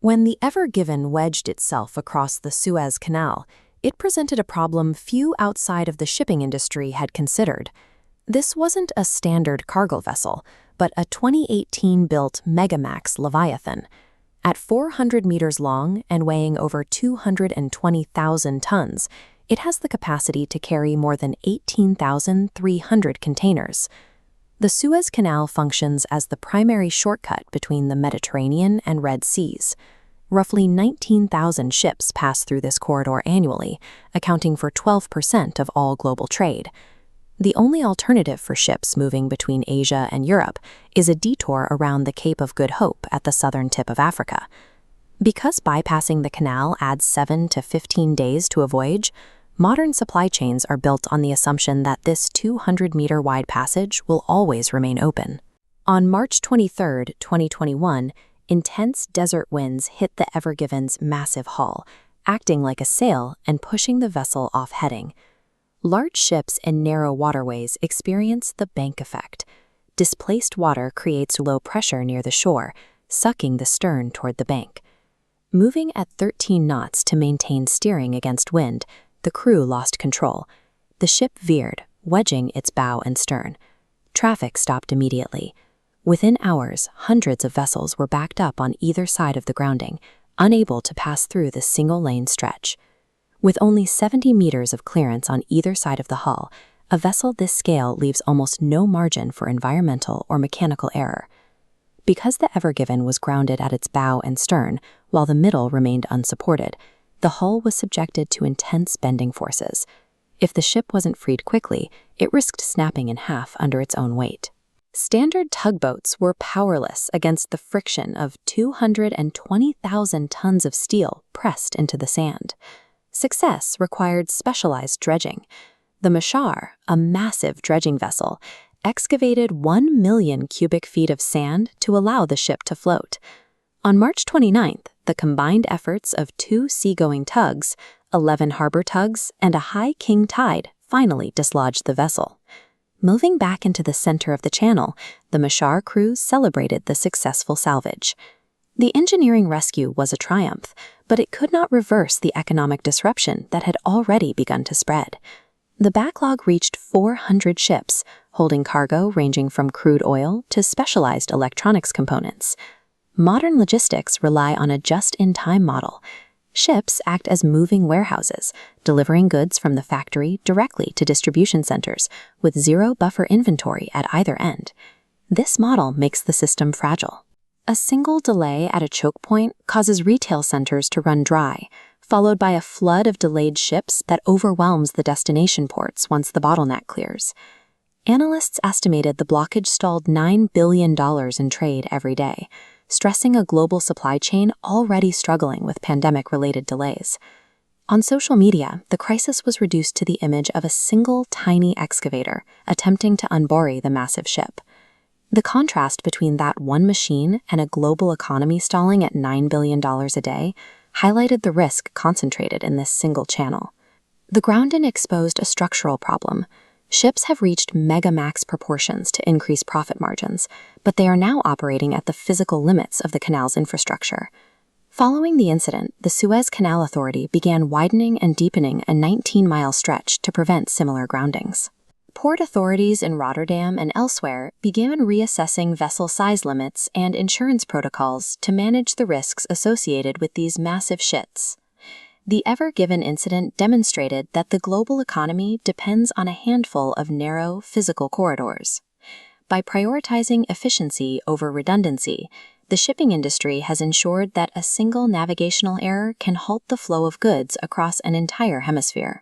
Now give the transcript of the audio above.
When the Ever Given wedged itself across the Suez Canal, it presented a problem few outside of the shipping industry had considered. This wasn't a standard cargo vessel, but a 2018-built Megamax Leviathan. At 400 meters long and weighing over 220,000 tons, it has the capacity to carry more than 18,300 containers. The Suez Canal functions as the primary shortcut between the Mediterranean and Red Seas. Roughly 19,000 ships pass through this corridor annually, accounting for 12% of all global trade. The only alternative for ships moving between Asia and Europe is a detour around the Cape of Good Hope at the southern tip of Africa. Because bypassing the canal adds 7 to 15 days to a voyage, modern supply chains are built on the assumption that this 200-meter-wide passage will always remain open. On March 23, 2021, intense desert winds hit the Ever Given's massive hull, acting like a sail and pushing the vessel off heading. Large ships in narrow waterways experience the bank effect. Displaced water creates low pressure near the shore, sucking the stern toward the bank. Moving at 13 knots to maintain steering against wind, the crew lost control. The ship veered, wedging its bow and stern. Traffic stopped immediately. Within hours, hundreds of vessels were backed up on either side of the grounding, unable to pass through the single-lane stretch. With only 70 meters of clearance on either side of the hull, a vessel this scale leaves almost no margin for environmental or mechanical error. Because the Ever Given was grounded at its bow and stern, while the middle remained unsupported, the hull was subjected to intense bending forces. If the ship wasn't freed quickly, it risked snapping in half under its own weight. Standard tugboats were powerless against the friction of 220,000 tons of steel pressed into the sand. Success required specialized dredging. The Mashar, a massive dredging vessel, excavated 1 million cubic feet of sand to allow the ship to float. On March 29th, the combined efforts of 2 seagoing tugs, 11 harbor tugs, and a high king tide finally dislodged the vessel. Moving back into the center of the channel, the Mashar crews celebrated the successful salvage. The engineering rescue was a triumph, but it could not reverse the economic disruption that had already begun to spread. The backlog reached 400 ships, holding cargo ranging from crude oil to specialized electronics components. Modern logistics rely on a just-in-time model. Ships act as moving warehouses, delivering goods from the factory directly to distribution centers, with zero buffer inventory at either end. This model makes the system fragile. A single delay at a choke point causes retail centers to run dry, followed by a flood of delayed ships that overwhelms the destination ports once the bottleneck clears. Analysts estimated the blockage stalled $9 billion in trade every day, stressing a global supply chain already struggling with pandemic-related delays. On social media, the crisis was reduced to the image of a single tiny excavator attempting to unbury the massive ship. The contrast between that one machine and a global economy stalling at $9 billion a day highlighted the risk concentrated in this single channel. The grounding exposed a structural problem. Ships have reached Megamax proportions to increase profit margins, but they are now operating at the physical limits of the canal's infrastructure. Following the incident, the Suez Canal Authority began widening and deepening a 19-mile stretch to prevent similar groundings. Port authorities in Rotterdam and elsewhere began reassessing vessel size limits and insurance protocols to manage the risks associated with these massive ships. The Ever Given incident demonstrated that the global economy depends on a handful of narrow, physical corridors. By prioritizing efficiency over redundancy, the shipping industry has ensured that a single navigational error can halt the flow of goods across an entire hemisphere.